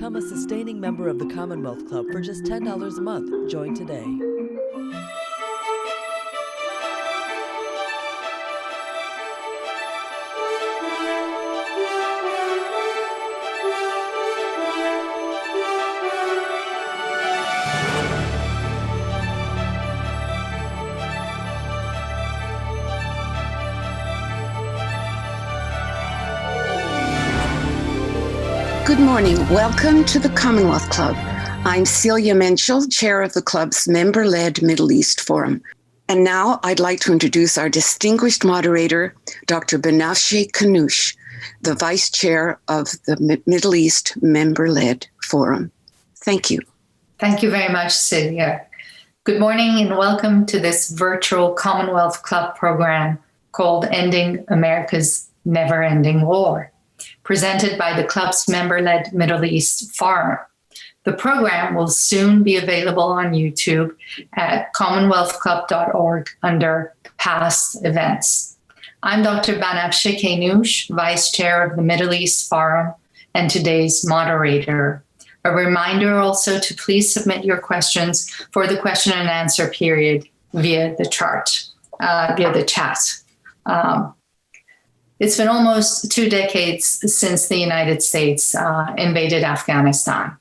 Become a sustaining member of the Commonwealth Club for just $10 a month. Join today. Good morning. Welcome to the Commonwealth Club. I'm Celia Menschel, chair of the club's member-led Middle East Forum. And now I'd like to introduce our distinguished moderator, Dr. Banafsheh Khanoush, the vice chair of the Middle East member-led Forum. Thank you. Thank you very much, Celia. Good morning and welcome to this virtual Commonwealth Club program called Ending America's Never-Ending War, presented by the club's member-led Middle East Forum. The program will soon be available on YouTube at commonwealthclub.org under past events. I'm Dr. Banafsheh Khanoush, Vice Chair of the Middle East Forum and today's moderator. A reminder also to please submit your questions for the question and answer period via the chat. It's been almost 2 decades since the United States invaded Afghanistan.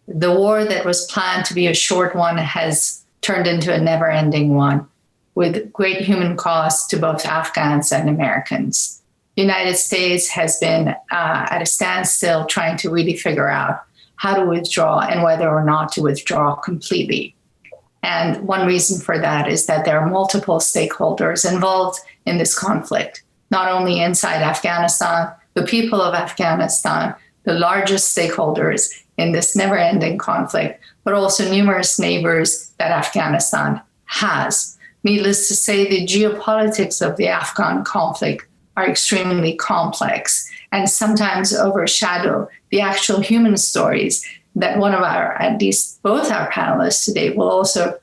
The war that was planned to be a short one has turned into a never-ending one, with great human cost to both Afghans and Americans. The United States has been at a standstill trying to really figure out how to withdraw and whether or not to withdraw completely. And one reason for that is that there are multiple stakeholders involved in this conflict. Not only inside Afghanistan, the people of Afghanistan, the largest stakeholders in this never-ending conflict, but also numerous neighbors that Afghanistan has. Needless to say, the geopolitics of the Afghan conflict are extremely complex and sometimes overshadow the actual human stories that at least both our panelists today will also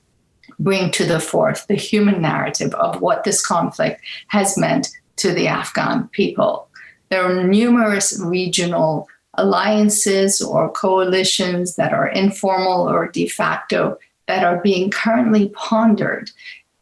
bring to the fore, the human narrative of what this conflict has meant to the Afghan people. There are numerous regional alliances or coalitions that are informal or de facto that are being currently pondered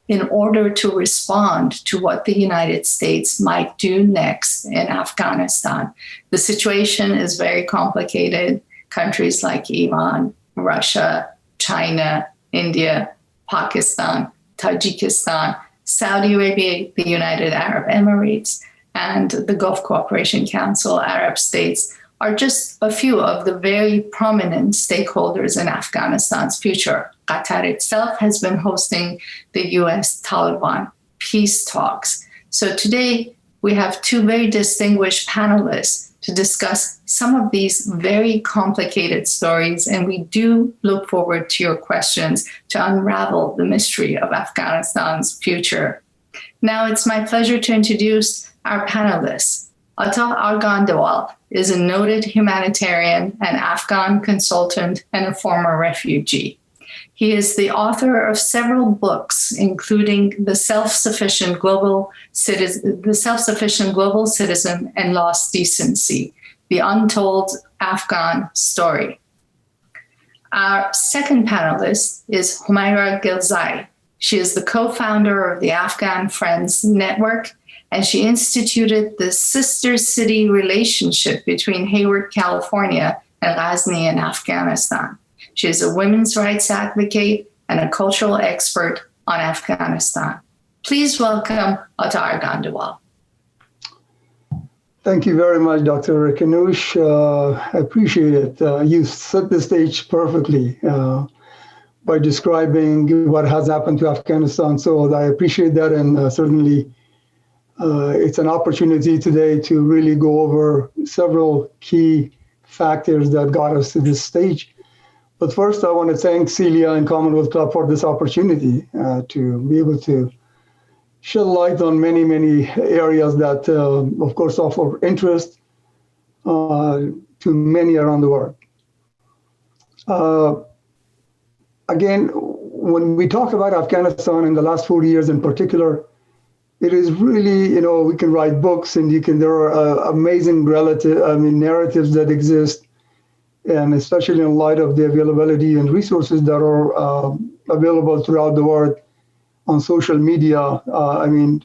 in order to respond to what the United States might do next in Afghanistan. The situation is very complicated. Countries like Iran, Russia, China, India, Pakistan, Tajikistan, Saudi Arabia, the United Arab Emirates, and the Gulf Cooperation Council, Arab states, are just a few of the very prominent stakeholders in Afghanistan's future. Qatar itself has been hosting the US-Taliban peace talks. So today, we have two very distinguished panelists to discuss some of these very complicated stories, and we do look forward to your questions to unravel the mystery of Afghanistan's future. Now it's my pleasure to introduce our panelists. Ata Argandawal is a noted humanitarian and Afghan consultant and a former refugee. He is the author of several books, including The Self-Sufficient Global Citizen and Lost Decency, The Untold Afghan Story. Our second panelist is Humaira Gilzai. She is the co-founder of the Afghan Friends Network, and she instituted the sister city relationship between Hayward, California, and Ghazni in Afghanistan. She is a women's rights advocate and a cultural expert on Afghanistan. Please welcome Ata Argandawal. Thank you very much, Dr. Khanoush. I appreciate it. You set the stage perfectly by describing what has happened to Afghanistan. So I appreciate that, and certainly it's an opportunity today to really go over several key factors that got us to this stage. But first, I want to thank Celia and Commonwealth Club for this opportunity to be able to shed light on many, many areas that, of course, offer interest to many around the world. Again, when we talk about Afghanistan in the last 40 years in particular, it is really, we can write books and there are amazing narratives that exist. and especially in light of the availability and resources that are available throughout the world on social media, I mean,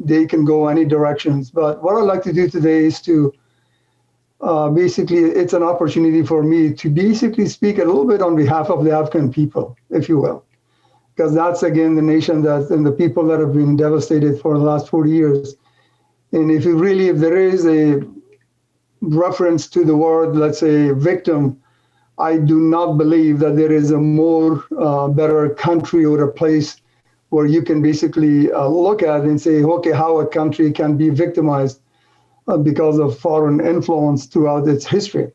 they can go any directions. But what I'd like to do today is to basically, it's an opportunity for me to basically speak a little bit on behalf of the Afghan people, if you will, because that's, again, the nation and the people that have been devastated for the last 40 years. And if there is a reference to the word, let's say, victim, I do not believe that there is a more better country or a place where you can basically look at and say, okay, how a country can be victimized because of foreign influence throughout its history.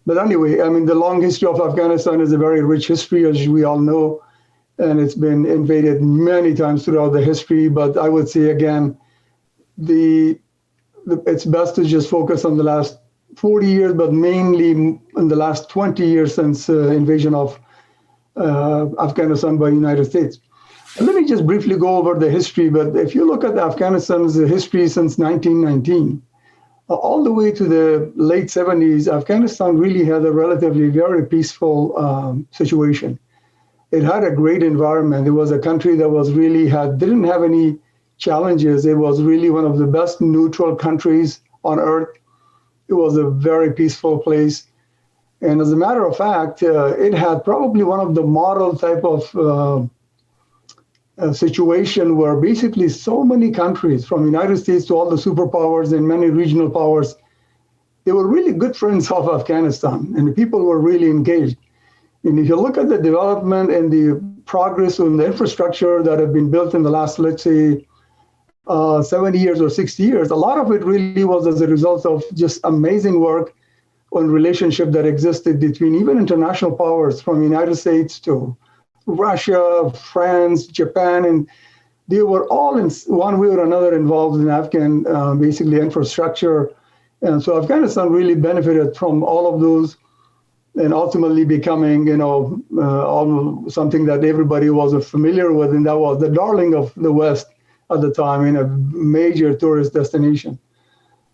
But anyway, I mean, the long history of Afghanistan is a very rich history, as we all know, and it's been invaded many times throughout the history. But I would say, again, it's best to just focus on the last 40 years, but mainly in the last 20 years since invasion of Afghanistan by the United States. Let me just briefly go over the history, but if you look at Afghanistan's history since 1919, all the way to the late 70s, Afghanistan really had a relatively very peaceful situation. It had a great environment. It was a country that was really didn't have any challenges. It was really one of the best neutral countries on earth. It was a very peaceful place. And as a matter of fact, it had probably one of the model type of situation where basically so many countries, from the United States to all the superpowers and many regional powers, they were really good friends of Afghanistan, and the people were really engaged. And if you look at the development and the progress on the infrastructure that have been built in the last, let's say, 70 years or 60 years, a lot of it really was as a result of just amazing work on relationship that existed between even international powers, from the United States to Russia, France, Japan, and they were all in one way or another involved in Afghan basically infrastructure. And so Afghanistan really benefited from all of those, and ultimately becoming, something that everybody was familiar with, and that was the darling of the West at the time, and a major tourist destination.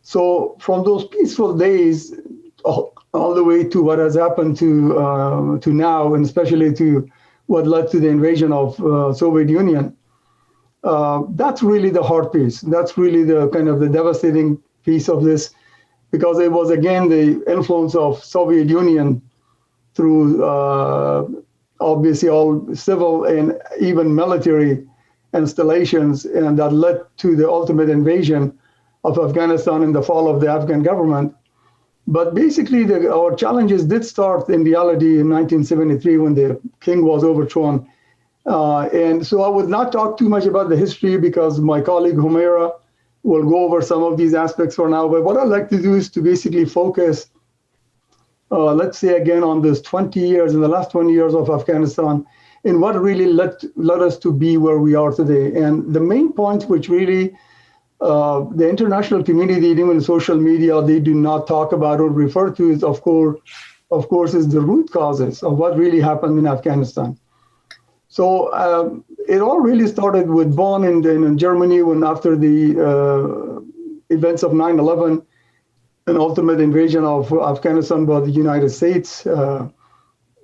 So from those peaceful days all the way to what has happened to now, and especially to what led to the invasion of Soviet Union, that's really the hard piece. That's really the kind of the devastating piece of this, because it was, again, the influence of Soviet Union through obviously all civil and even military installations, and that led to the ultimate invasion of Afghanistan and the fall of the Afghan government. But basically, our challenges did start in reality in 1973 when the king was overthrown. And so I would not talk too much about the history because my colleague Humaira will go over some of these aspects for now. But what I'd like to do is to basically focus, let's say again, on this 20 years, in the last 20 years of Afghanistan, and what really led us to be where we are today. And the main point, which really the international community, even social media, they do not talk about or refer to, is of course, is the root causes of what really happened in Afghanistan. So it all really started with Bonn in Germany, when after the events of 9/11, an ultimate invasion of Afghanistan by the United States.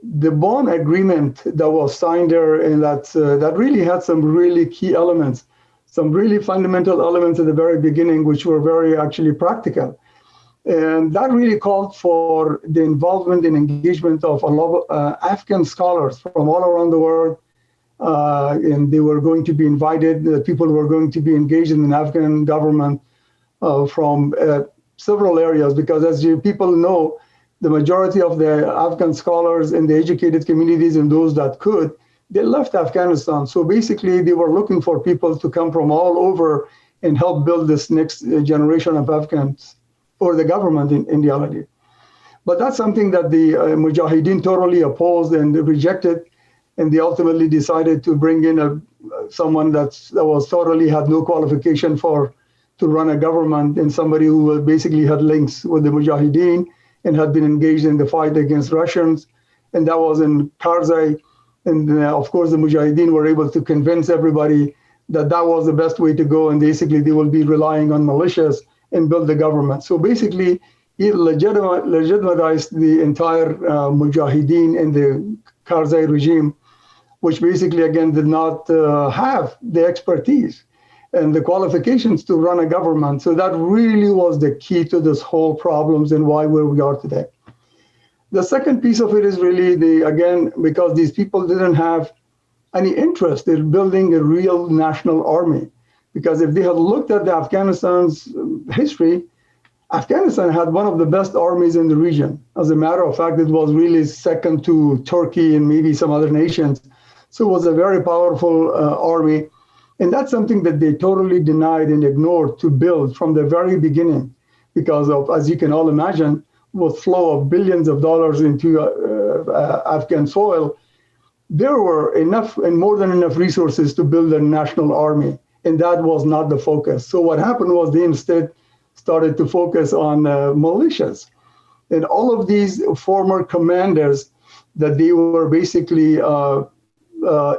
The Bonn Agreement that was signed there, and that really had some really key elements, some really fundamental elements at the very beginning, which were very actually practical. And that really called for the involvement and engagement of a lot of Afghan scholars from all around the world. And they were going to be invited, people were going to be engaged in the Afghan government from several areas, because as people know, the majority of the Afghan scholars and the educated communities and those that could, they left Afghanistan. So basically, they were looking for people to come from all over and help build this next generation of Afghans for the government in reality. But that's something that the Mujahideen totally opposed and rejected. And they ultimately decided to bring in someone that was totally had no qualification to run a government, and somebody who basically had links with the Mujahideen and had been engaged in the fight against Russians. And that was in Karzai. And of course, the Mujahideen were able to convince everybody that that was the best way to go. And basically, they will be relying on militias and build the government. So basically, he legitimized the entire Mujahideen in the Karzai regime, which basically, again, did not have the expertise and the qualifications to run a government. So that really was the key to this whole problems and why where we are today. The second piece of it is really again, because these people didn't have any interest in building a real national army. Because if they had looked at Afghanistan's history, Afghanistan had one of the best armies in the region. As a matter of fact, it was really second to Turkey and maybe some other nations. So it was a very powerful army. And that's something that they totally denied and ignored to build from the very beginning because of, as you can all imagine, with flow of billions of dollars into Afghan soil, there were enough and more than enough resources to build a national army. And that was not the focus. So what happened was they instead started to focus on militias. And all of these former commanders that they were basically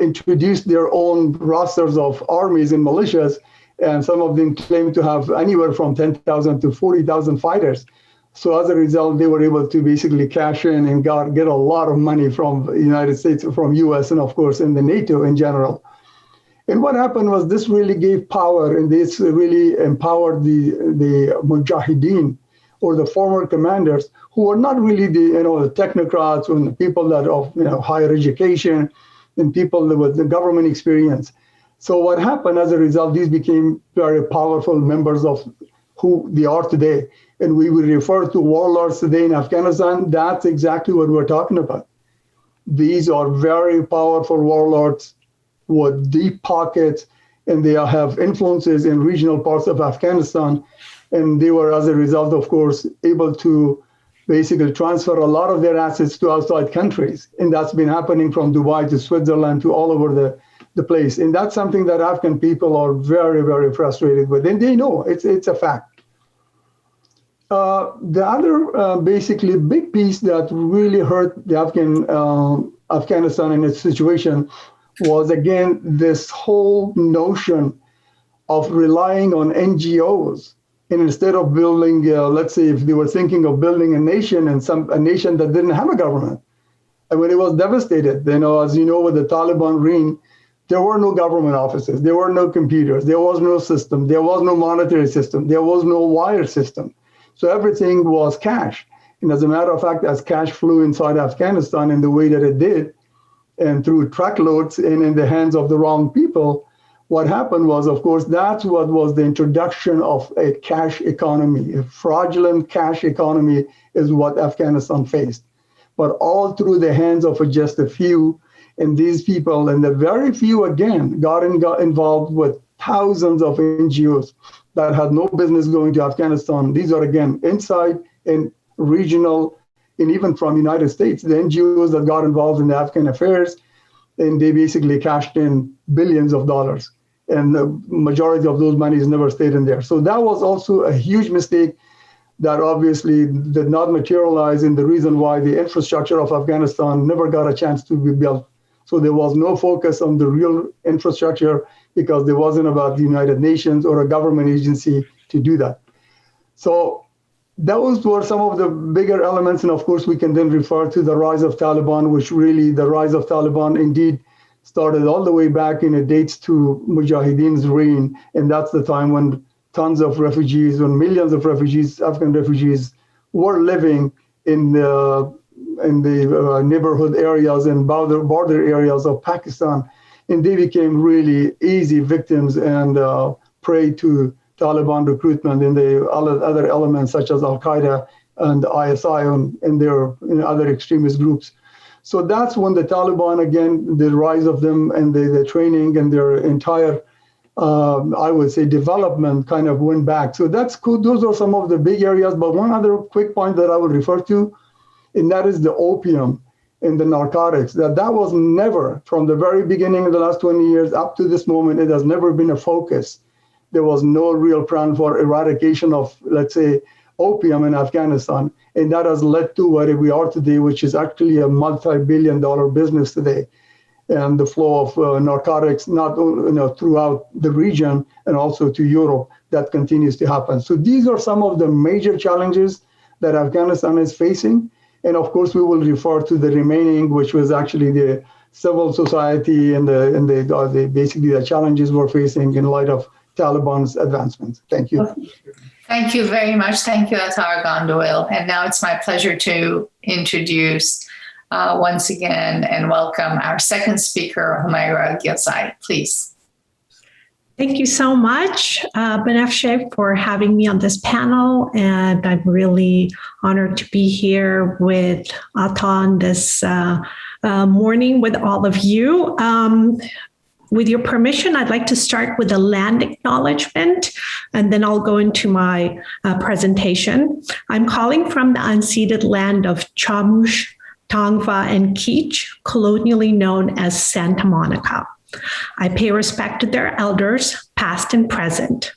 introduced their own rosters of armies and militias, and some of them claimed to have anywhere from 10,000 to 40,000 fighters. So as a result, they were able to basically cash in and get a lot of money from the United States, from US, and of course in the NATO in general. And what happened was this really gave power, and this really empowered the Mujahideen, or the former commanders, who were not really the technocrats and the people that of higher education and people with the government experience. So what happened as a result, these became very powerful members of who they are today. And we would refer to warlords today in Afghanistan. That's exactly what we're talking about. These are very powerful warlords with deep pockets, and they have influences in regional parts of Afghanistan. And they were, as a result, of course, able to basically transfer a lot of their assets to outside countries. And that's been happening from Dubai to Switzerland to all over the place. And that's something that Afghan people are very, very frustrated with. And they know it's a fact. The other basically big piece that really hurt the Afghanistan in its situation was, again, this whole notion of relying on NGOs. And instead of building, let's say, if they were thinking of building a nation and a nation that didn't have a government, and when it was devastated, as you know, with the Taliban reign, there were no government offices, there were no computers, there was no system, there was no monetary system, there was no wire system. So everything was cash. And as a matter of fact, as cash flew inside Afghanistan in the way that it did, and through truckloads and in the hands of the wrong people, what happened was, of course, that's what was the introduction of a cash economy. A fraudulent cash economy is what Afghanistan faced. But all through the hands of just a few. And these people, and the very few, again, got involved with thousands of NGOs that had no business going to Afghanistan. These are, again, inside and regional, and even from United States, the NGOs that got involved in the Afghan affairs, and they basically cashed in billions of dollars. And the majority of those monies never stayed in there. So that was also a huge mistake that obviously did not materialize in the reason why the infrastructure of Afghanistan never got a chance to be built. So there was no focus on the real infrastructure because there wasn't about the United Nations or a government agency to do that. So those were some of the bigger elements. And of course, we can then refer to the rise of Taliban, which really the rise of Taliban indeed started all the way back and it dates to Mujahideen's reign. And that's the time when tons of refugees, when millions of refugees, Afghan refugees, were living in the neighborhood areas and border areas of Pakistan. And they became really easy victims and prey to Taliban recruitment and the other elements such as Al-Qaeda and ISI and their other extremist groups. So that's when the Taliban, again, the rise of them and the training and their entire, I would say, development kind of went back. So that's cool. Those are some of the big areas. But one other quick point that I would refer to, and that is the opium and the narcotics. That was never, from the very beginning of the last 20 years up to this moment, it has never been a focus. There was no real plan for eradication of, let's say, opium in Afghanistan. And that has led to where we are today, which is actually a multi-billion-dollar business today. And the flow of narcotics, not throughout the region and also to Europe, that continues to happen. So these are some of the major challenges that Afghanistan is facing. And of course, we will refer to the remaining, which was actually the civil society and basically the challenges we're facing in light of Taliban's advancements. Thank you. Thank you very much. Thank you, Attar Gondowil. And now it's my pleasure to introduce once again and welcome our second speaker, Humaira Gilzai. Please. Thank you so much, Banafsheh, for having me on this panel. And I'm really honored to be here with Attar on this morning with all of you. With your permission, I'd like to start with a land acknowledgement, and then I'll go into my presentation. I'm calling from the unceded land of Chamush, Tongva, and Kizh, colonially known as Santa Monica. I pay respect to their elders, past and present.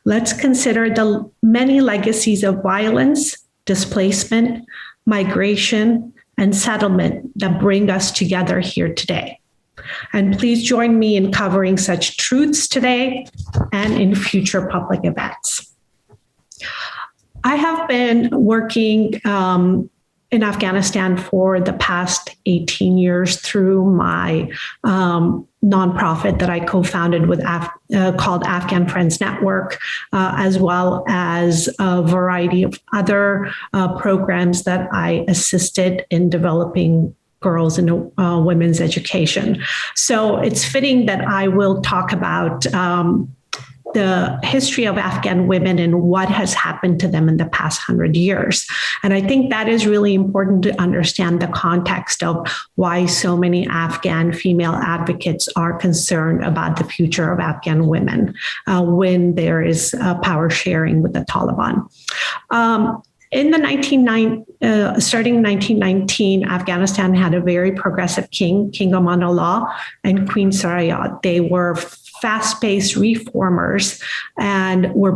Let's consider the many legacies of violence, displacement, migration, and settlement that bring us together here today. And please join me in covering such truths today and in future public events. I have been working in Afghanistan for the past 18 years through my nonprofit that I co-founded with called Afghan Friends Network, as well as a variety of other programs that I assisted in developing girls and women's education. So it's fitting that I will talk about the history of Afghan women and what has happened to them in the past 100 years. And I think that is really important to understand the context of why so many Afghan female advocates are concerned about the future of Afghan women when there is power sharing with the Taliban. In the starting in 1919, Afghanistan had a very progressive king, King Amanullah, and Queen Soraya. They were fast-paced reformers and were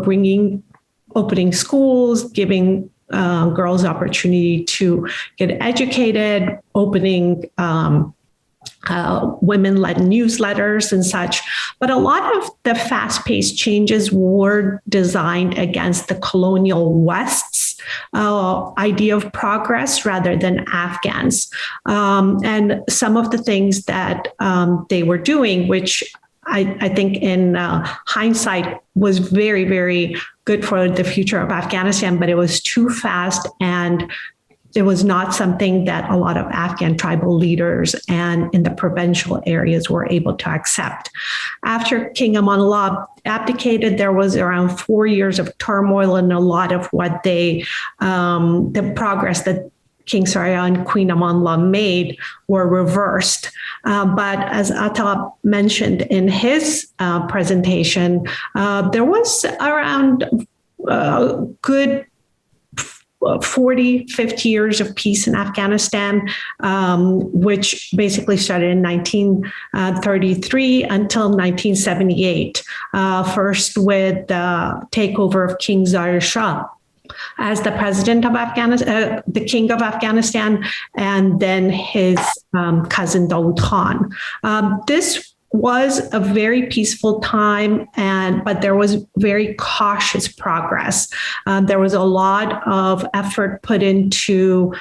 opening schools, giving girls opportunity to get educated, opening women-led newsletters and such. But a lot of the fast-paced changes were designed against the colonial West's idea of progress rather than Afghans. And some of the things that they were doing, which I think in hindsight was very, very good for the future of Afghanistan, but it was too fast and it was not something that a lot of Afghan tribal leaders and in the provincial areas were able to accept. After King Amanullah abdicated, there was around 4 years of turmoil, and a lot of what the progress that King Soraya and Queen Amanullah made were reversed. But as Attar mentioned in his presentation, there was around good 40, 50 years of peace in Afghanistan, which basically started in 1933 until 1978, first with the takeover of King Zahir Shah as the president of Afghanistan, the king of Afghanistan, and then his cousin Dawood Khan. This was a very peaceful time, but there was very cautious progress. There was a lot of effort put into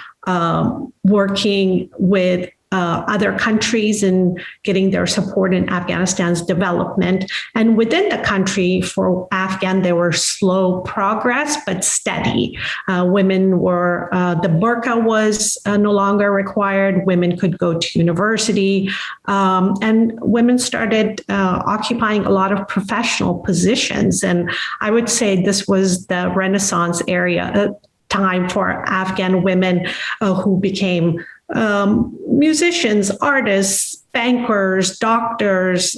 working with other countries and getting their support in Afghanistan's development. And within the country, for Afghan, there were slow progress, but steady. Women were, the burqa was no longer required. Women could go to university. And women started occupying a lot of professional positions. And I would say this was the Renaissance time for Afghan women who became musicians, artists, bankers, doctors,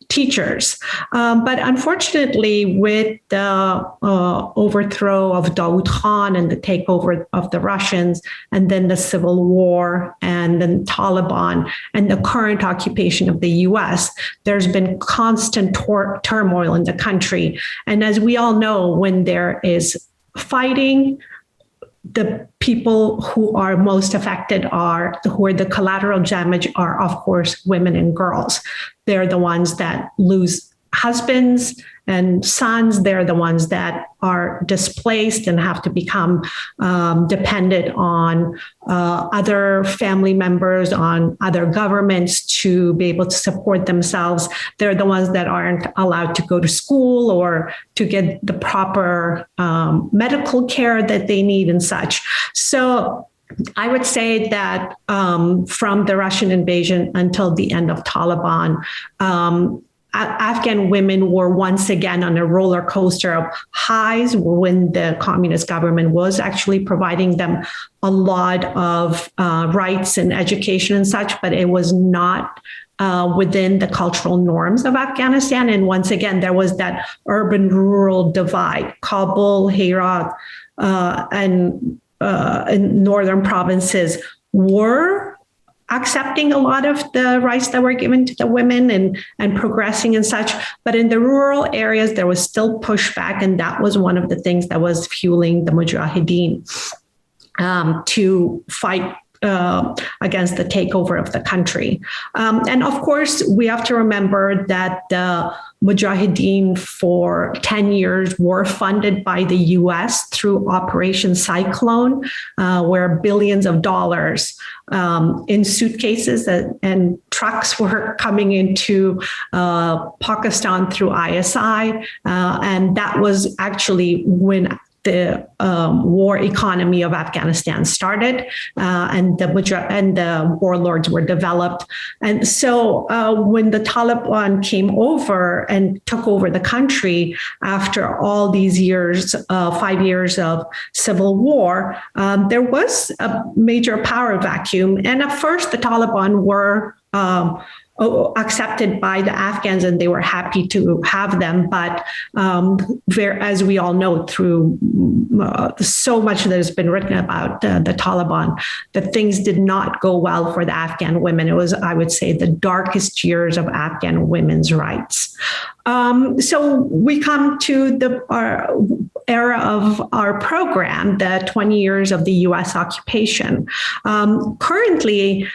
teachers. But unfortunately, with the overthrow of Dawood Khan and the takeover of the Russians, and then the civil war, and then Taliban, and the current occupation of the US, there's been constant turmoil in the country. And as we all know, when there is fighting, the people who are most affected who are the collateral damage are, of course, women and girls. They're the ones that lose husbands and sons, they're the ones that are displaced and have to become dependent on other family members, on other governments to be able to support themselves. They're the ones that aren't allowed to go to school or to get the proper medical care that they need and such. So I would say that from the Russian invasion until the end of Taliban, Afghan women were once again on a roller coaster of highs when the communist government was actually providing them a lot of rights and education and such, but it was not within the cultural norms of Afghanistan. And once again, there was that urban-rural divide. Kabul, Herat, and in northern provinces were accepting a lot of the rights that were given to the women and progressing and such. But in the rural areas, there was still pushback. And that was one of the things that was fueling the Mujahideen to fight against the takeover of the country. And of course, we have to remember that the Mujahideen for 10 years were funded by the US through Operation Cyclone, where billions of dollars in suitcases and trucks were coming into Pakistan through ISI. And that was actually when the war economy of Afghanistan started, and the warlords were developed. And so when the Taliban came over and took over the country after all these years, 5 years of civil war, there was a major power vacuum. And at first, the Taliban were accepted by the Afghans, and they were happy to have them. But as we all know, through so much that has been written about the Taliban, that things did not go well for the Afghan women. It was, I would say, the darkest years of Afghan women's rights. So we come to the era of our program, the 20 years of the U.S. occupation. Currently,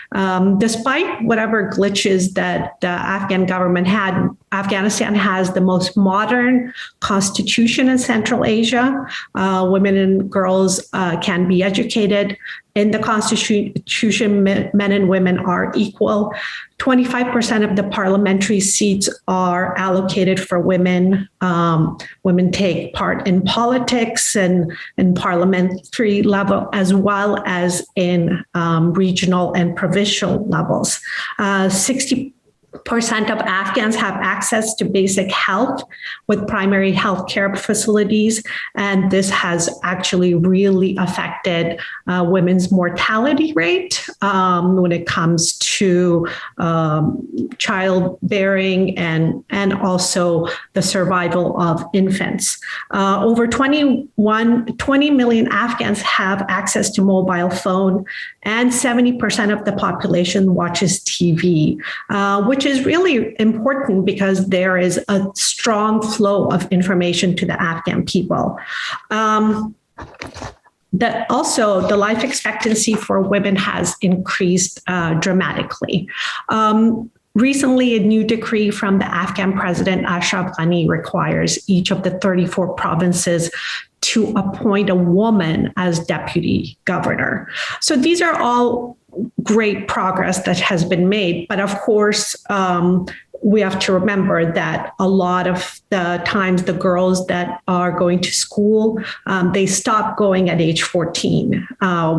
despite whatever glitches that the Afghan government had, Afghanistan has the most modern constitution in Central Asia. Women and girls can be educated. In the Constitution, men and women are equal. 25% of the parliamentary seats are allocated for women. Women take part in politics and in parliamentary level, as well as in regional and provincial levels. 60% of Afghans have access to basic health with primary health care facilities. And this has actually really affected women's mortality rate when it comes to childbearing and also the survival of infants. Over 20 million Afghans have access to mobile phone, and 70% of the population watches TV, which is really important because there is a strong flow of information to the Afghan people. Also, the life expectancy for women has increased dramatically. Recently, a new decree from the Afghan president, Ashraf Ghani, requires each of the 34 provinces to appoint a woman as deputy governor. So these are all great progress that has been made. But of course, we have to remember that a lot of the times the girls that are going to school, they stop going at age 14,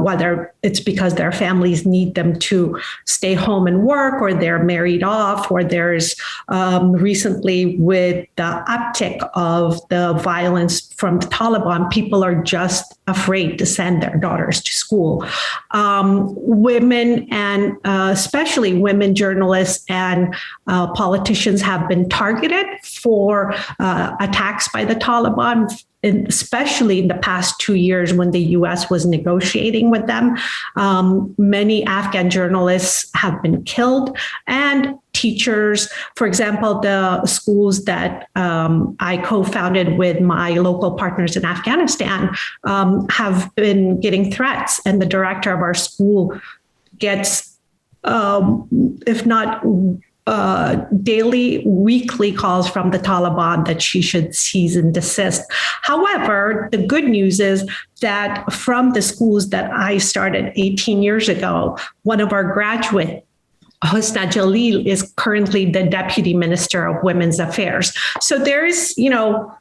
whether it's because their families need them to stay home and work, or they're married off, or there's recently with the uptick of the violence from the Taliban, people are just afraid to send their daughters to school. Women and especially women journalists and politicians have been targeted for attacks by the Taliban, especially in the past 2 years when the U.S. was negotiating with them. Many Afghan journalists have been killed, and teachers, for example, the schools that I co-founded with my local partners in Afghanistan have been getting threats, and the director of our school gets, if not daily, weekly calls from the Taliban that she should cease and desist. However, the good news is that from the schools that I started 18 years ago, one of our graduates, Husna Jalil, is currently the Deputy Minister of Women's Affairs. So there is,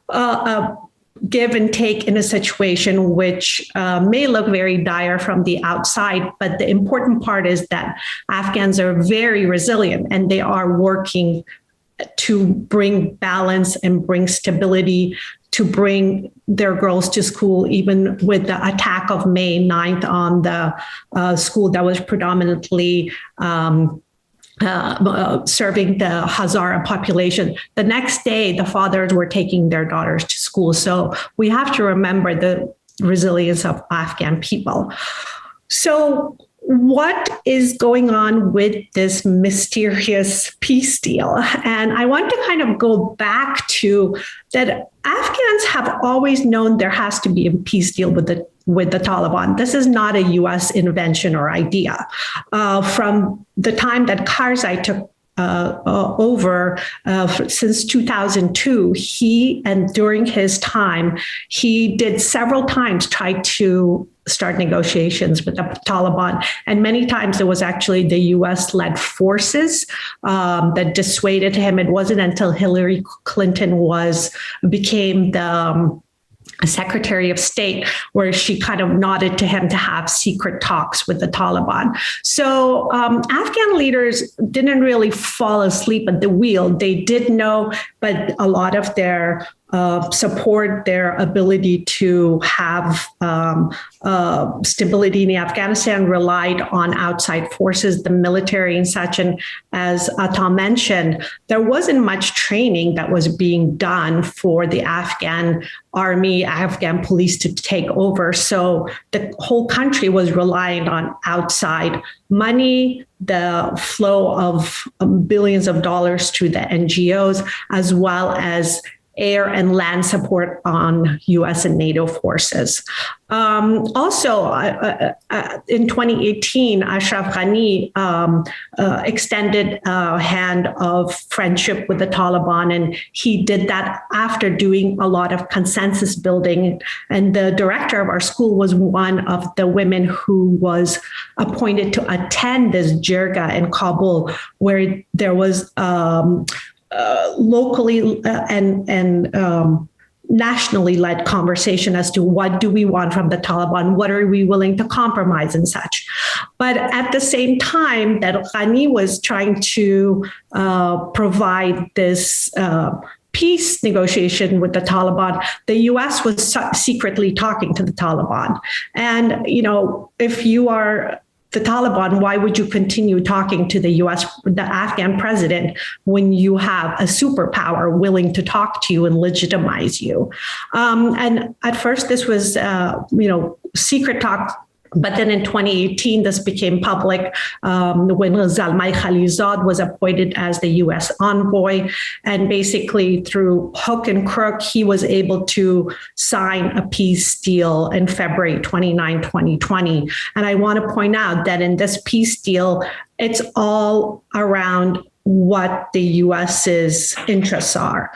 a give and take in a situation which may look very dire from the outside, but the important part is that Afghans are very resilient and they are working to bring balance and bring stability, to bring their girls to school, even with the attack of May 9th on the school that was predominantly serving the Hazara population. The next day, the fathers were taking their daughters to school. So we have to remember the resilience of Afghan people. So what is going on with this mysterious peace deal? And I want to kind of go back to that Afghans have always known there has to be a peace deal with the Taliban. This is not a U.S. invention or idea. From the time that Karzai took over since 2002, during his time, he did several times try to start negotiations with the Taliban. And many times it was actually the US-led forces that dissuaded him. It wasn't until Hillary Clinton became the Secretary of State, where she kind of nodded to him to have secret talks with the Taliban. So Afghan leaders didn't really fall asleep at the wheel. They did know, but a lot of their support, their ability to have stability in Afghanistan relied on outside forces, the military and such. And as Atta mentioned, there wasn't much training that was being done for the Afghan army, Afghan police to take over. So the whole country was relying on outside money, the flow of billions of dollars to the NGOs, as well as air and land support on U.S. and NATO forces. Also, in 2018, Ashraf Ghani extended a hand of friendship with the Taliban, and he did that after doing a lot of consensus building. And the director of our school was one of the women who was appointed to attend this jirga in Kabul, where there was locally and nationally led conversation as to what do we want from the Taliban, what are we willing to compromise and such. But at the same time that Ghani was trying to provide this peace negotiation with the Taliban, the U.S. was secretly talking to the Taliban. And, if you are the Taliban, why would you continue talking to the U.S., the Afghan president, when you have a superpower willing to talk to you and legitimize you? And at first, this was, secret talk. But then in 2018, this became public when Zalmay Khalilzad was appointed as the U.S. envoy. And basically, through hook and crook, he was able to sign a peace deal in February 29, 2020. And I want to point out that in this peace deal, it's all around what the U.S.'s interests are.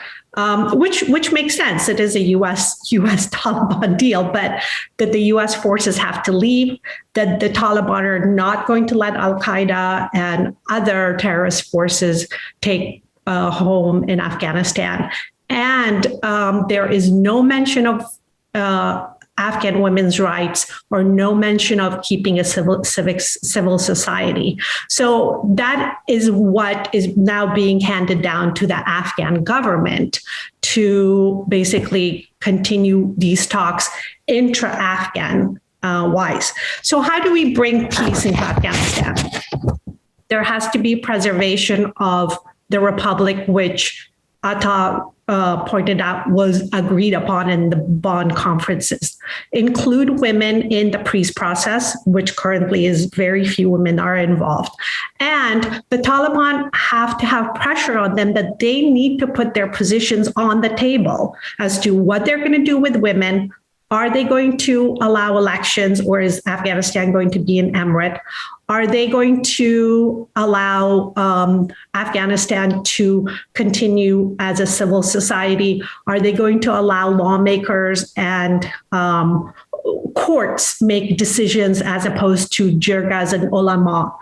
Which makes sense. It is a U.S. Taliban deal, but that the U.S. forces have to leave, that the Taliban are not going to let Al-Qaeda and other terrorist forces take home in Afghanistan. And there is no mention of Afghan women's rights or no mention of keeping a civil society. So that is what is now being handed down to the Afghan government to basically continue these talks intra-Afghan wise. So how do we bring peace into Afghanistan? There has to be preservation of the republic, which Atta pointed out was agreed upon in the Bonn conferences. Include women in the peace process, which currently is very few women are involved. And the Taliban have to have pressure on them that they need to put their positions on the table as to what they're going to do with women, Are they going to allow elections, or is Afghanistan going to be an emirate? Are they going to allow Afghanistan to continue as a civil society? Are they going to allow lawmakers and courts make decisions as opposed to jirgas and ulama?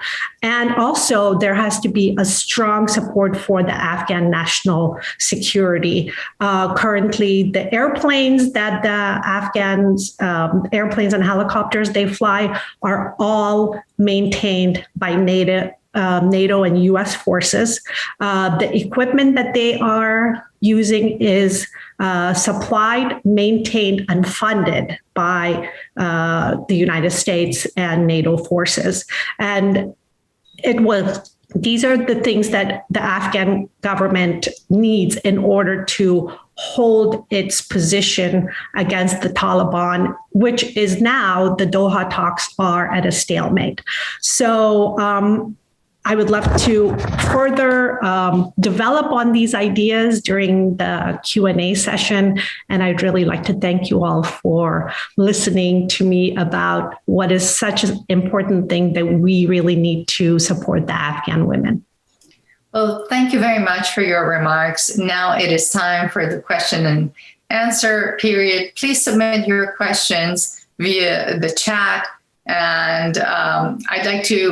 And also, there has to be a strong support for the Afghan national security. Currently, the airplanes that the Afghans, airplanes and helicopters they fly, are all maintained by NATO and US forces. The equipment that they are using is supplied, maintained, and funded by the United States and NATO forces. And these are the things that the Afghan government needs in order to hold its position against the Taliban, which is now the Doha talks are at a stalemate. So I would love to further develop on these ideas during the Q&A session. And I'd really like to thank you all for listening to me about what is such an important thing that we really need to support the Afghan women. Well, thank you very much for your remarks. Now it is time for the question and answer period. Please submit your questions via the chat. And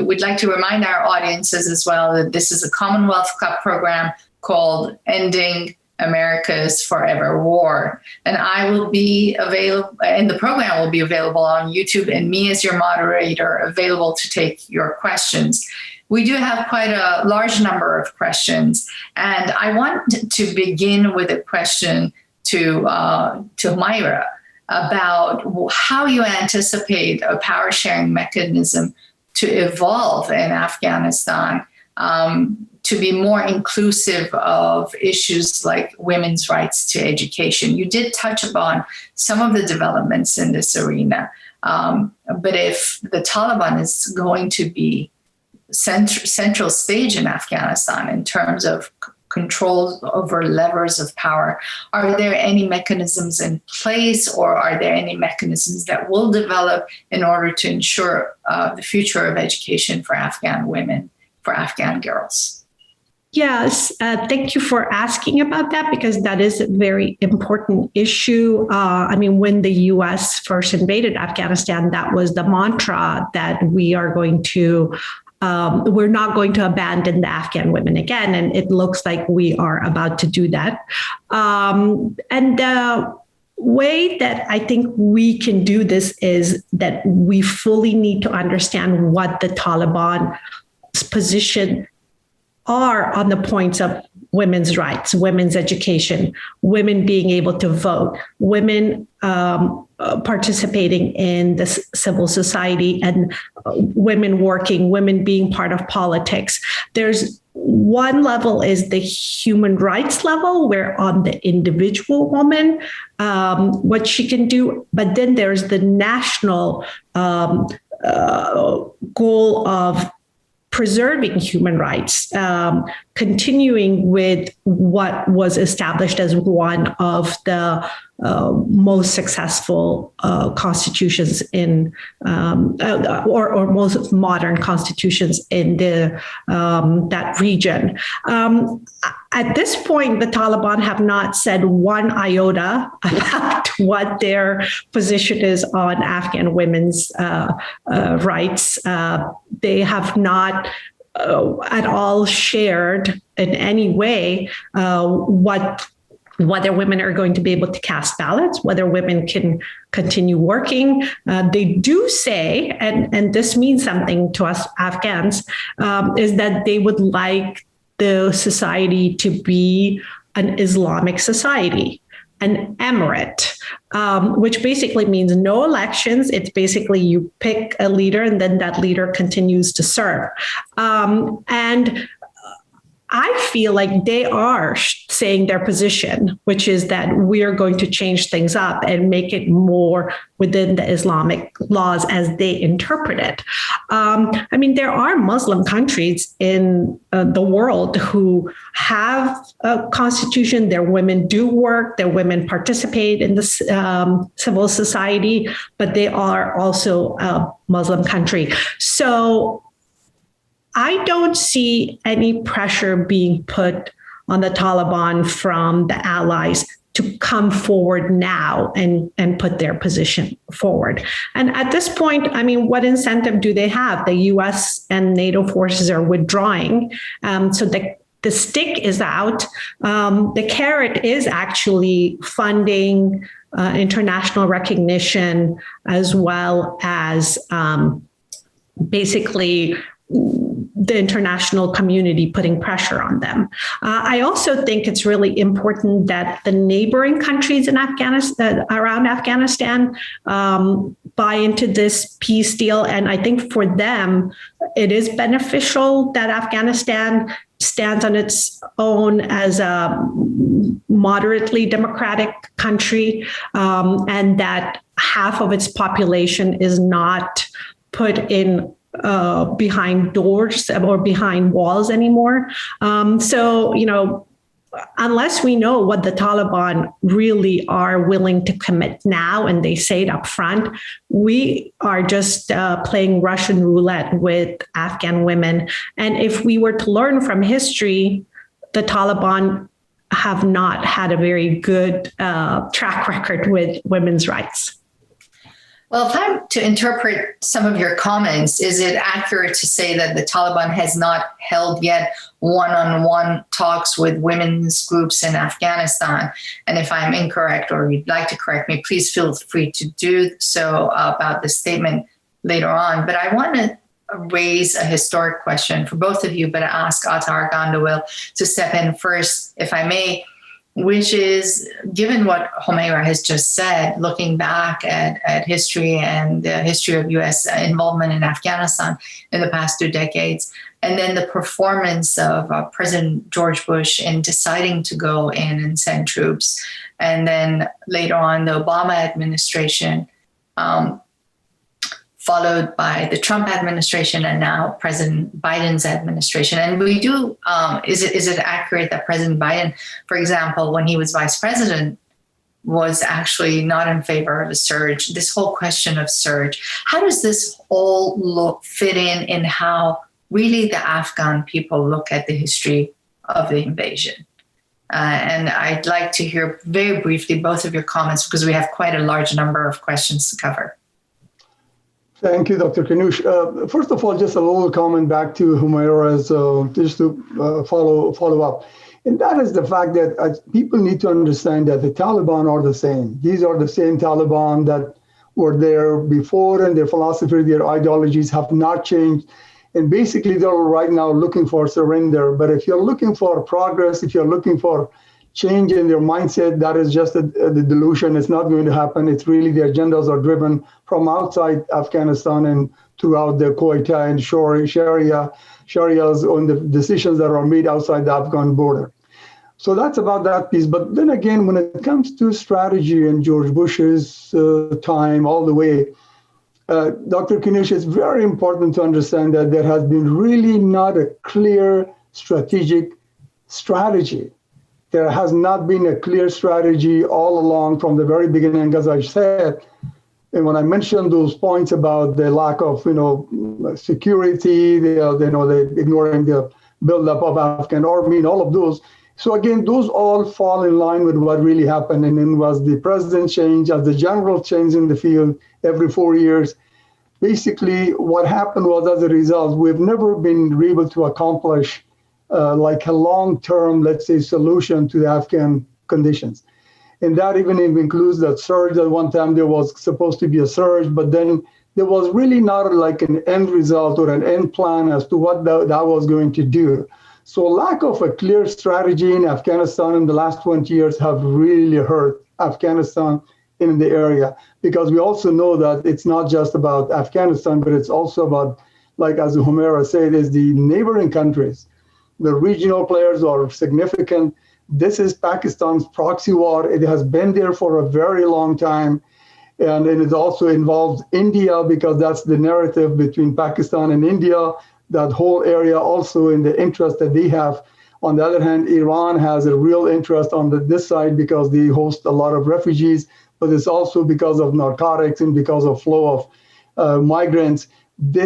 we'd like to remind our audiences as well that this is a Commonwealth Club program called Ending America's Forever War. And I will be available, and the program will be available on YouTube, and me as your moderator available to take your questions. We do have quite a large number of questions, and I want to begin with a question to Myra about how you anticipate a power sharing mechanism to evolve in Afghanistan to be more inclusive of issues like women's rights to education. You did touch upon some of the developments in this arena, but if the Taliban is going to be central stage in Afghanistan in terms of control over levers of power, are there any mechanisms in place, or are there any mechanisms that will develop in order to ensure the future of education for Afghan women, for Afghan girls? Yes, thank you for asking about that, because that is a very important issue. When the U.S. first invaded Afghanistan, that was the mantra that we're not going to abandon the Afghan women again. And it looks like we are about to do that. And the way that I think we can do this is that we fully need to understand what the Taliban's position are on the points of women's rights, women's education, women being able to vote, women participating in the civil society, and women working, women being part of politics. There's one level is the human rights level, where on the individual woman, what she can do, but then there's the national goal of preserving human rights, continuing with what was established as one of the most successful constitutions in, or most modern constitutions in that region. At this point, the Taliban have not said one iota about what their position is on Afghan women's rights. They have not at all shared in any way whether women are going to be able to cast ballots, whether women can continue working. They do say, and this means something to us Afghans, is that they would like the society to be an Islamic society, an emirate, which basically means no elections. It's basically you pick a leader and then that leader continues to serve. And I feel like they are saying their position, which is that we are going to change things up and make it more within the Islamic laws as they interpret it. I mean, there are Muslim countries in the world who have a constitution. Their women do work, their women participate in the civil society, but they are also a Muslim country. So I don't see any pressure being put on the Taliban from the allies to come forward now and put their position forward. And at this point, I mean, what incentive do they have? The US and NATO forces are withdrawing. So the stick is out. The carrot is actually funding international recognition, as well as basically the international community putting pressure on them. I also think it's really important that the neighboring countries in Afghanistan, around Afghanistan, buy into this peace deal. And I think for them, it is beneficial that Afghanistan stands on its own as a moderately democratic country, and that half of its population is not put in behind doors or behind walls anymore. So, you know, unless we know what the Taliban really are willing to commit now, and they say it up front, we are just playing Russian roulette with Afghan women. And if we were to learn from history, the Taliban have not had a very good track record with women's rights. Well, if I'm to interpret some of your comments, is it accurate to say that the Taliban has not held yet one-on-one talks with women's groups in Afghanistan? And if I'm incorrect or you'd like to correct me, please feel free to do so about the statement later on. But I want to raise a historic question for both of you, but ask Attar Gandawil to step in first, if I may, which is, given what Humaira has just said, looking back at history and the history of U.S. involvement in Afghanistan in the past 2 decades, and then the performance of President George Bush in deciding to go in and send troops, and then later on the Obama administration, followed by the Trump administration, and now President Biden's administration. And we do, is it accurate that President Biden, for example, when he was vice president, was actually not in favor of a surge? This whole question of surge, how does this all fit in how really the Afghan people look at the history of the invasion? And I'd like to hear very briefly both of your comments, because we have quite a large number of questions to cover. Thank you, Dr. Khanoush. First of all, just a little comment back to Humaira's, just to follow up. And that is the fact that people need to understand that the Taliban are the same. These are the same Taliban that were there before, and their philosophy, their ideologies have not changed. And basically, they're right now looking for surrender. But if you're looking for progress, if you're looking for change in their mindset, that is just the delusion. It's not going to happen. It's really the agendas are driven from outside Afghanistan and throughout the Quetta and Sharias on the decisions that are made outside the Afghan border. So that's about that piece. But then again, when it comes to strategy in George Bush's time all the way, Dr. Khanoush, it's very important to understand that there has been really not a clear strategic strategy. There has not been a clear strategy all along from the very beginning, as I said. And when I mentioned those points about the lack of, security, the ignoring the buildup of Afghan army and all of those. So again, those all fall in line with what really happened. And then was the president change, as the general change in the field every 4 years. Basically, what happened was, as a result, we've never been able to accomplish like a long-term, let's say, solution to the Afghan conditions. And that even includes that surge. At one time, there was supposed to be a surge, but then there was really not like an end result or an end plan as to what that was going to do. So lack of a clear strategy in Afghanistan in the last 20 years have really hurt Afghanistan in the area, because we also know that it's not just about Afghanistan, but it's also about, like as Humaira said, is the neighboring countries. The regional players are significant. This is Pakistan's proxy war. It has been there for a very long time. And it also involves India because that's the narrative between Pakistan and India, that whole area also in the interest that they have. On the other hand, Iran has a real interest on this side because they host a lot of refugees, but it's also because of narcotics and because of flow of migrants.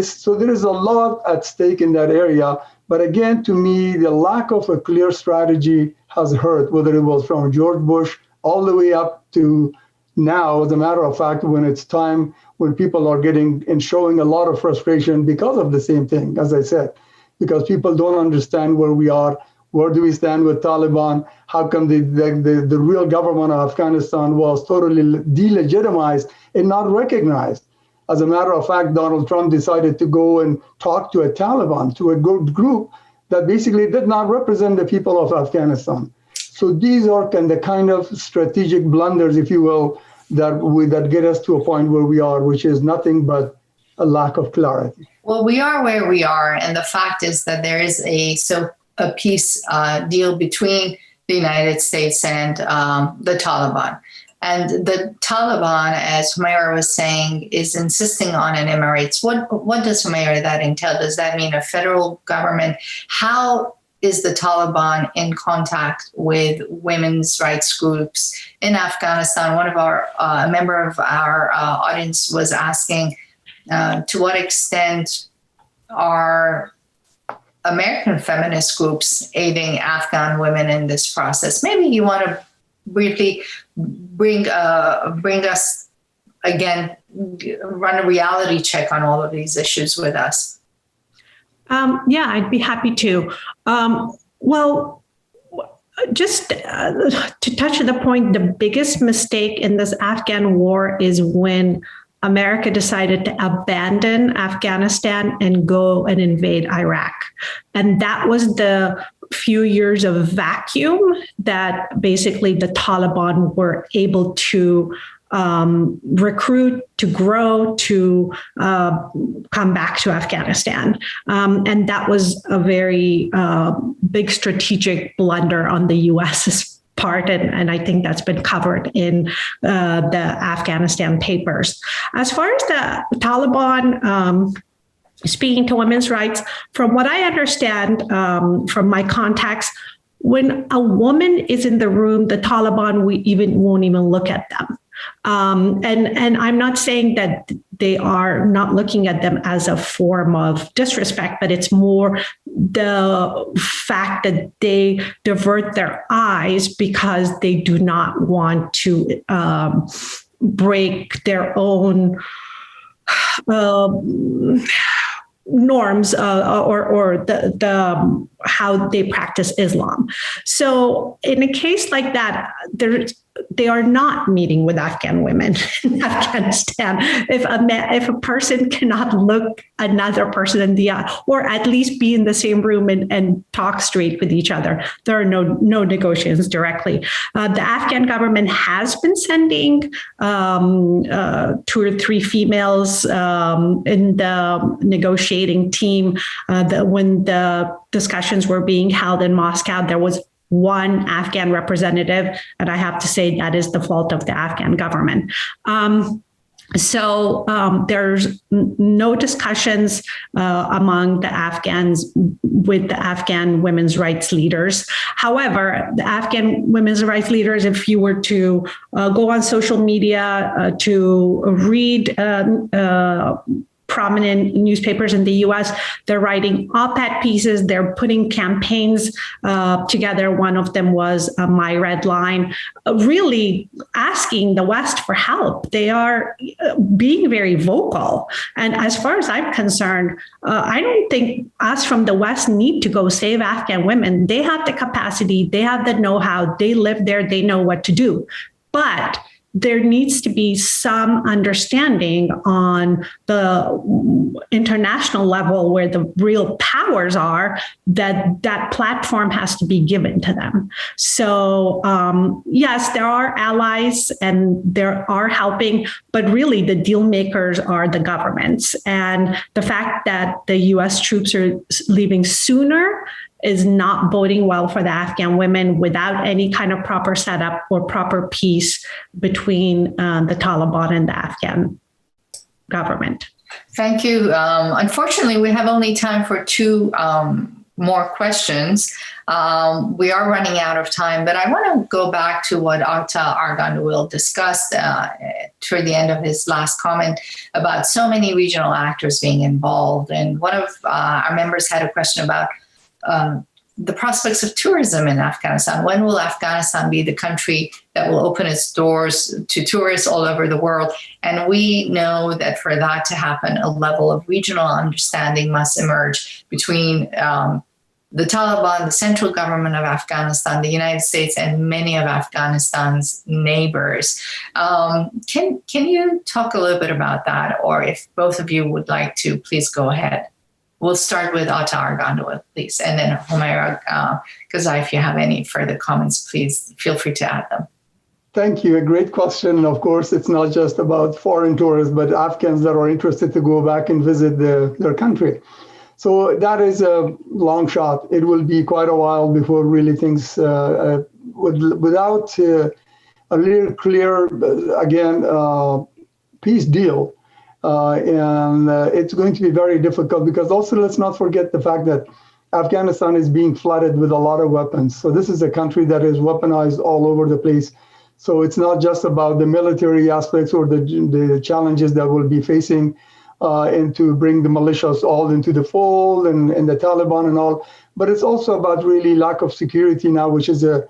So there is a lot at stake in that area. But again, to me, the lack of a clear strategy has hurt, whether it was from George Bush all the way up to now. As a matter of fact, when it's time, when people are getting and showing a lot of frustration because of the same thing, as I said, because people don't understand where we are. Where do we stand with Taliban? How come the real government of Afghanistan was totally delegitimized and not recognized? As a matter of fact, Donald Trump decided to go and talk to a Taliban, to a group that basically did not represent the people of Afghanistan. So these are the kind of strategic blunders, if you will, that get us to a point where we are, which is nothing but a lack of clarity. Well, we are where we are. And the fact is that there is a peace deal between the United States and the Taliban. And the Taliban, as Humaira was saying, is insisting on an Emirates. What does Humaira that entail? Does that mean a federal government? How is the Taliban in contact with women's rights groups in Afghanistan? A member of our audience was asking, to what extent are American feminist groups aiding Afghan women in this process? Maybe you want to briefly bring us again, run a reality check on all of these issues with us. Yeah, I'd be happy to. Well, just to touch on the point, the biggest mistake in this Afghan war is when America decided to abandon Afghanistan and go and invade Iraq. And that was the few years of vacuum that basically the Taliban were able to recruit, to grow, to come back to Afghanistan. And that was a very big strategic blunder on the US's part. And I think that's been covered in the Afghanistan papers. As far as the Taliban speaking to women's rights, from what I understand from my contacts, when a woman is in the room, the Taliban won't even look at them. And I'm not saying that they are not looking at them as a form of disrespect, but it's more the fact that they divert their eyes because they do not want to break their own norms or the how they practice Islam. So in a case like that, they are not meeting with Afghan women in Afghanistan. If a person cannot look another person in the eye, or at least be in the same room and talk straight with each other, there are no negotiations directly. The Afghan government has been sending 2 or 3 females in the negotiating team. When the discussions were being held in Moscow, there was one Afghan representative, and I have to say that is the fault of the Afghan government. So there's no discussions among the Afghans with the Afghan women's rights leaders. However, the Afghan women's rights leaders, if you were to go on social media to read prominent newspapers in the US, they're writing op-ed pieces, they're putting campaigns together. One of them was My Red Line, really asking the West for help. They are being very vocal. And as far as I'm concerned, I don't think us from the West need to go save Afghan women. They have the capacity, they have the know-how, they live there, they know what to do. But there needs to be some understanding on the international level where the real powers are, that platform has to be given to them. So yes, there are allies and there are helping, but really the deal makers are the governments. And the fact that the US troops are leaving sooner is not boding well for the Afghan women without any kind of proper setup or proper peace between the Taliban and the Afghan government. Thank you. Unfortunately, we have only time for two more questions. We are running out of time, but I want to go back to what Ata Arghandouil discussed toward the end of his last comment about so many regional actors being involved. And one of our members had a question about the prospects of tourism in Afghanistan. When will Afghanistan be the country that will open its doors to tourists all over the world? And we know that for that to happen, a level of regional understanding must emerge between the Taliban, the central government of Afghanistan, the United States, and many of Afghanistan's neighbors. Can you talk a little bit about that? Or if both of you would like to, please go ahead. We'll start with Ata Arghandouil, please, and then Humaira Ghazai, if you have any further comments, please feel free to add them. Thank you. A great question. Of course, it's not just about foreign tourists, but Afghans that are interested to go back and visit their country. So that is a long shot. It will be quite a while before really things, without a real clear, peace deal. And it's going to be very difficult because also let's not forget the fact that Afghanistan is being flooded with a lot of weapons. So this is a country that is weaponized all over the place. So it's not just about the military aspects or the challenges that we'll be facing and to bring the militias all into the fold and the Taliban and all. But it's also about really lack of security now, which is a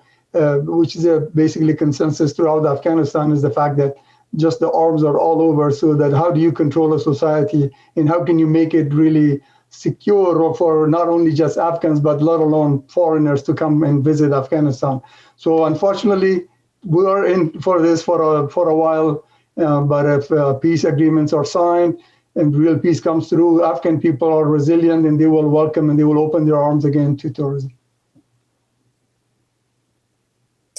basically consensus throughout Afghanistan, is the fact that just the arms are all over. So that how do you control a society and how can you make it really secure for not only just Afghans, but let alone foreigners to come and visit Afghanistan. So unfortunately, we are in for this for a while. But if peace agreements are signed and real peace comes through, Afghan people are resilient and they will welcome and they will open their arms again to tourism.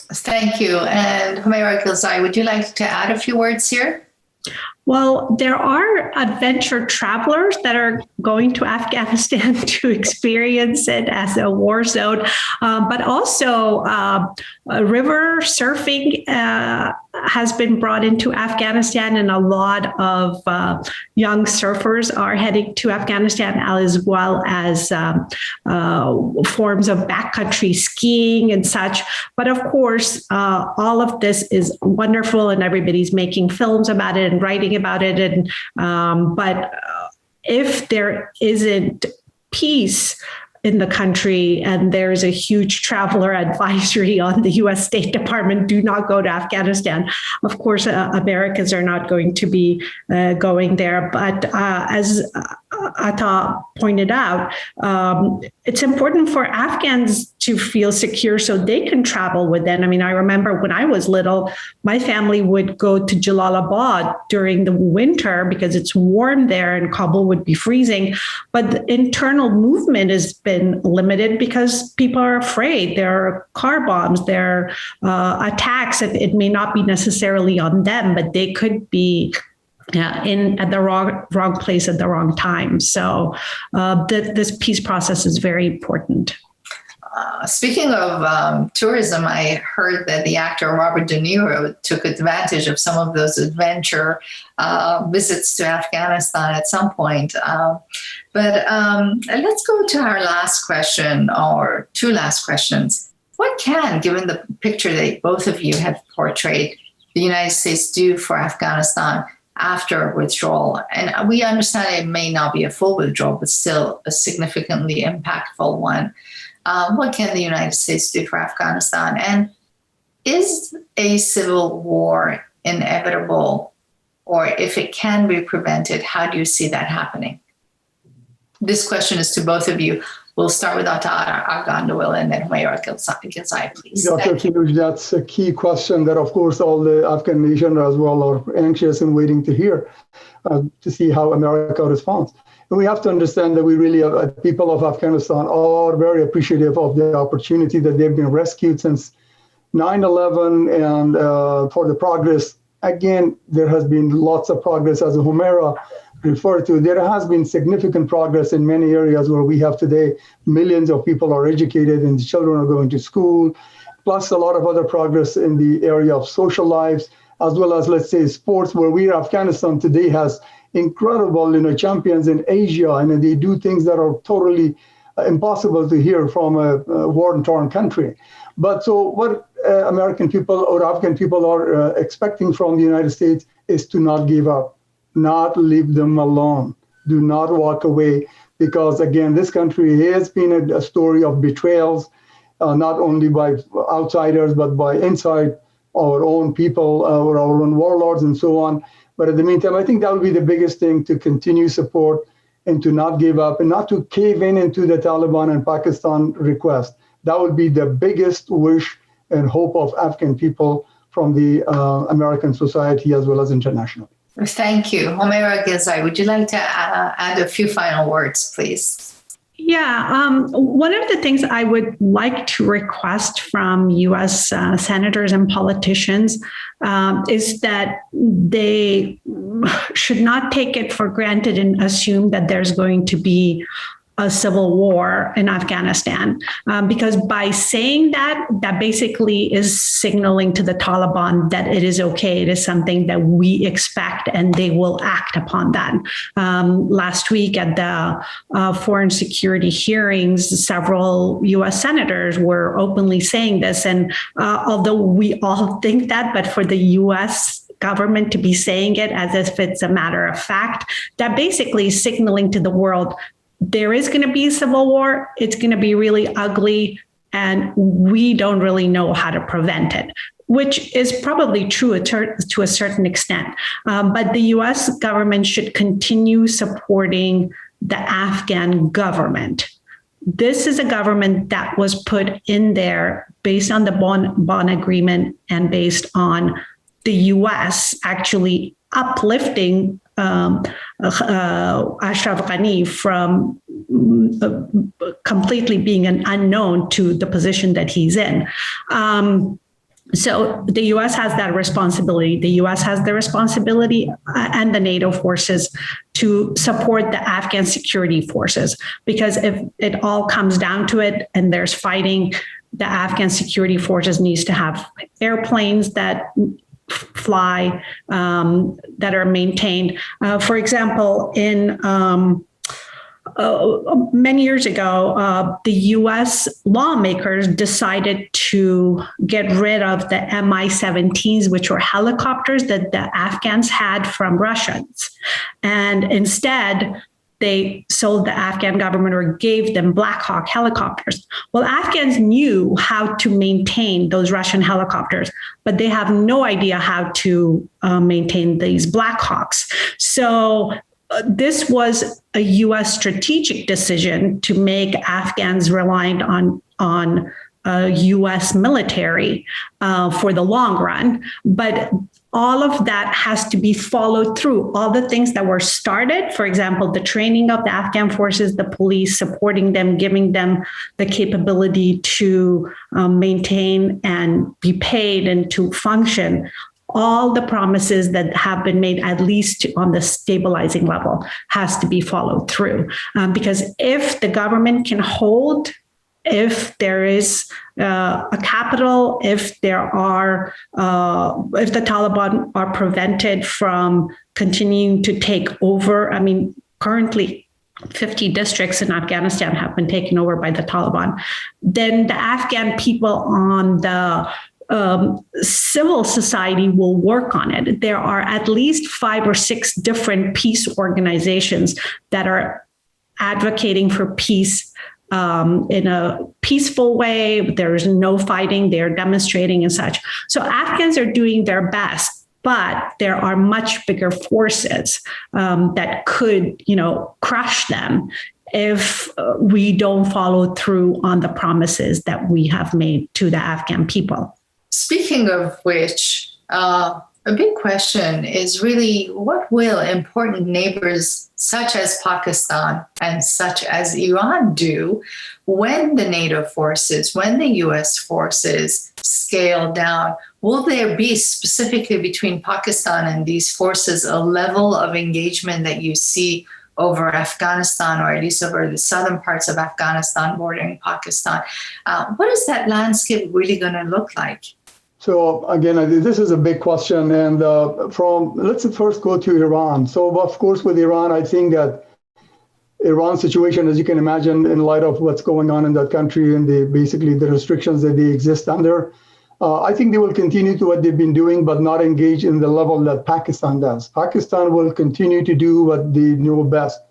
Thank you. And Humaira Ghazai, would you like to add a few words here? Well, there are adventure travelers that are going to Afghanistan to experience it as a war zone, but also river surfing has been brought into Afghanistan, and a lot of young surfers are heading to Afghanistan, as well as forms of backcountry skiing and such. But of course, all of this is wonderful, and everybody's making films about it and writing about it. And but if there isn't peace in the country, and there's a huge traveler advisory on the U.S. State Department, do not go to Afghanistan. Of course, Americans are not going to be going there. But as Ata pointed out, it's important for Afghans to feel secure so they can travel within. I mean, I remember when I was little, my family would go to Jalalabad during the winter because it's warm there and Kabul would be freezing. But the internal movement has been limited because people are afraid. There are car bombs, there are attacks. It may not be necessarily on them, but they could be in at the wrong place at the wrong time. So this peace process is very important. Speaking of tourism, I heard that the actor Robert De Niro took advantage of some of those adventure visits to Afghanistan at some point. But let's go to our last question, or two last questions. What can, given the picture that both of you have portrayed, the United States do for Afghanistan after withdrawal? And we understand it may not be a full withdrawal, but still a significantly impactful one. What can the United States do for Afghanistan? And is a civil war inevitable? Or if it can be prevented, how do you see that happening? This question is to both of you. We'll start with Ata Arghandouil and then Humaira Ghazai, please. Dr. Kinuj, that's a key question that, of course, all the Afghan nation as well are anxious and waiting to hear, to see how America responds. And we have to understand that we really, people of Afghanistan, are very appreciative of the opportunity that they've been rescued since 9/11 and for the progress again, there has been lots of progress, as Humaira referred to. There has been significant progress in many areas where we have today millions of people are educated and children are going to school, plus a lot of other progress in the area of social lives, as well as, let's say, sports, where Afghanistan today has incredible, champions in Asia, and they do things that are totally impossible to hear from a war-torn country. But so what American people or Afghan people are expecting from the United States is to not give up, not leave them alone, do not walk away, because again, this country has been a story of betrayals, not only by outsiders, but by inside our own people, or our own warlords and so on. But in the meantime, I think that will be the biggest thing, to continue support and to not give up and not to cave into the Taliban and Pakistan request. That would be the biggest wish and hope of Afghan people from the American society as well as international. Thank you. Humaira Gilzai, would you like to add a few final words, please? Yeah, one of the things I would like to request from U.S. senators and politicians is that they should not take it for granted and assume that there's going to be a civil war in Afghanistan, because by saying that basically is signaling to the Taliban that it is okay. It is something that we expect, and they will act upon that. Last week at the foreign security hearings, several U.S. senators were openly saying this. And although we all think that, but for the U.S. government to be saying it as if it's a matter of fact, that basically is signaling to the world, there is going to be a civil war. It's going to be really ugly, and we don't really know how to prevent it, which is probably true to a certain extent. But the U.S. government should continue supporting the Afghan government. This is a government that was put in there based on the Bonn Agreement and based on the U.S. actually uplifting Ashraf Ghani from completely being an unknown to the position that he's in. So the U.S. has that responsibility. The U.S. has the responsibility and the NATO forces to support the Afghan security forces, because if it all comes down to it and there's fighting, the Afghan security forces needs to have airplanes that fly, that are maintained. For example, in many years ago, the U.S. lawmakers decided to get rid of the Mi-17s, which were helicopters that the Afghans had from Russians. And instead, they sold the Afghan government or gave them Black Hawk helicopters. Well, Afghans knew how to maintain those Russian helicopters, but they have no idea how to maintain these Black Hawks. So this was a U.S. strategic decision to make Afghans reliant on U.S. military for the long run. But all of that has to be followed through. All the things that were started, for example, the training of the Afghan forces, the police, supporting them, giving them the capability to maintain and be paid and to function. All the promises that have been made, at least on the stabilizing level, has to be followed through. Because if the government can hold, if there is a capital, if the Taliban are prevented from continuing to take over, I mean, currently 50 districts in Afghanistan have been taken over by the Taliban, then the Afghan people on the civil society will work on it. There are at least 5 or 6 different peace organizations that are advocating for peace in a peaceful way. There is no fighting. They're demonstrating and such. So Afghans are doing their best, but there are much bigger forces that could, crush them if we don't follow through on the promises that we have made to the Afghan people. Speaking of which, A big question is really what will important neighbors such as Pakistan and such as Iran do when the NATO forces, when the US forces scale down? Will there be specifically between Pakistan and these forces a level of engagement that you see over Afghanistan, or at least over the southern parts of Afghanistan bordering Pakistan? What is that landscape really going to look like? So again, this is a big question, and let's first go to Iran. So of course, with Iran, I think that Iran's situation, as you can imagine, in light of what's going on in that country and basically the restrictions that they exist under, I think they will continue to what they've been doing, but not engage in the level that Pakistan does. Pakistan will continue to do what they know best,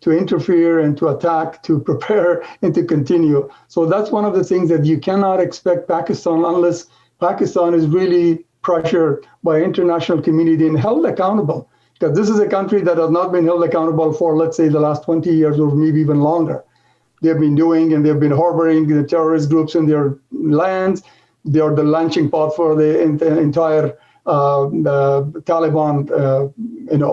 to interfere and to attack, to prepare and to continue. So that's one of the things that you cannot expect Pakistan unless Pakistan is really pressured by international community and held accountable. Because this is a country that has not been held accountable for, let's say, the last 20 years or maybe even longer. They've been doing and they've been harboring the terrorist groups in their lands. They are the launching pad for the entire Taliban,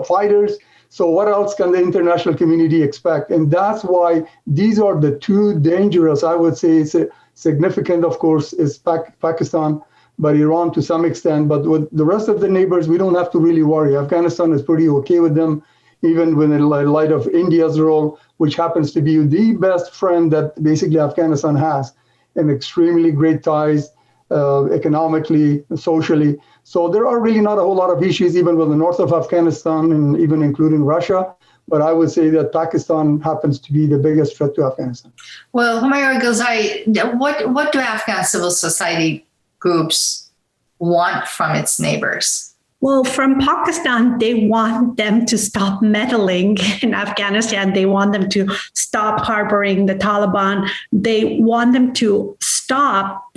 fighters. So what else can the international community expect? And that's why these are the two dangerous, I would say, it's significant, of course, is Pakistan, but Iran to some extent. But with the rest of the neighbors, we don't have to really worry. Afghanistan is pretty okay with them, even when in light of India's role, which happens to be the best friend that basically Afghanistan has, and extremely great ties economically, socially. So there are really not a whole lot of issues, even with the north of Afghanistan, and even including Russia. But I would say that Pakistan happens to be the biggest threat to Afghanistan. Well, Humayra Gilzai, what do Afghan civil society groups want from its neighbors? Well, from Pakistan, they want them to stop meddling in Afghanistan. They want them to stop harboring the Taliban. They want them to stop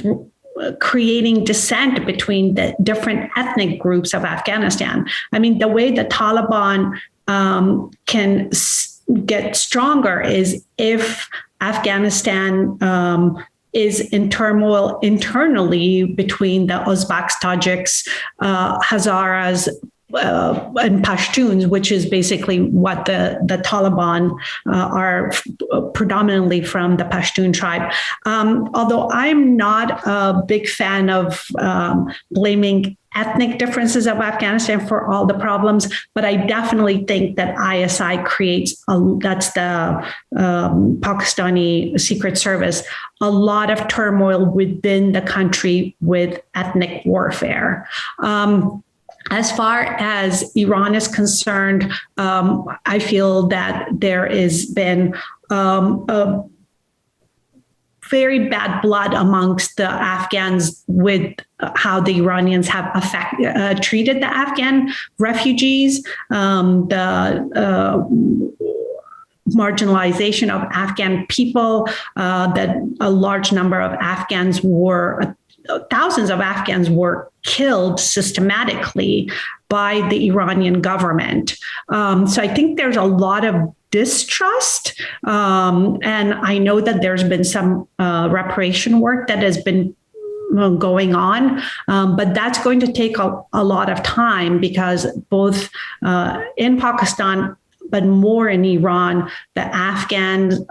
creating dissent between the different ethnic groups of Afghanistan. I mean, the way the Taliban can get stronger is if Afghanistan is in turmoil internally between the Uzbeks, Tajiks, Hazaras, and Pashtuns, which is basically what the Taliban are predominantly from the Pashtun tribe. Although I'm not a big fan of blaming ethnic differences of Afghanistan for all the problems, but I definitely think that ISI creates, that's the Pakistani Secret Service, a lot of turmoil within the country with ethnic warfare. As far as Iran is concerned, I feel that there has been a very bad blood amongst the Afghans with how the Iranians have treated the Afghan refugees, the marginalization of Afghan people, that a large number of Afghans were, thousands of Afghans were killed systematically by the Iranian government. So I think there's a lot of distrust. And I know that there's been some reparation work that has been going on, but that's going to take a lot of time because both in Pakistan, but more in Iran, the Afghan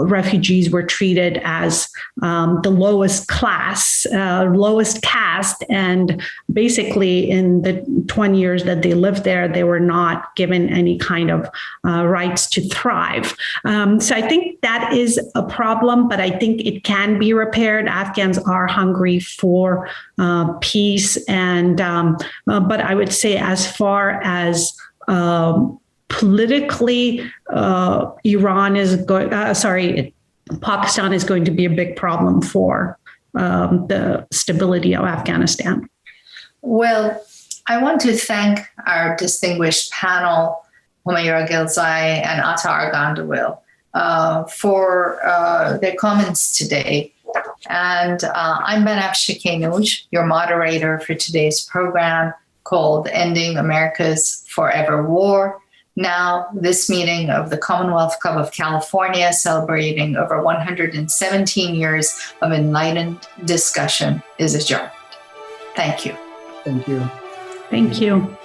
refugees were treated as the lowest class, lowest caste. And basically in the 20 years that they lived there, they were not given any kind of rights to thrive. So I think that is a problem, but I think it can be repaired. Afghans are hungry for peace. And but I would say as far as politically, Pakistan is going to be a big problem for the stability of Afghanistan. Well, I want to thank our distinguished panel, Humayra Gilzai and Attar Gandawil, for their comments today. And I'm Banafsheh Keynouj, your moderator for today's program called Ending America's Forever War. Now, this meeting of the Commonwealth Club of California, celebrating over 117 years of enlightened discussion, is adjourned. Thank you. Thank you. Thank you.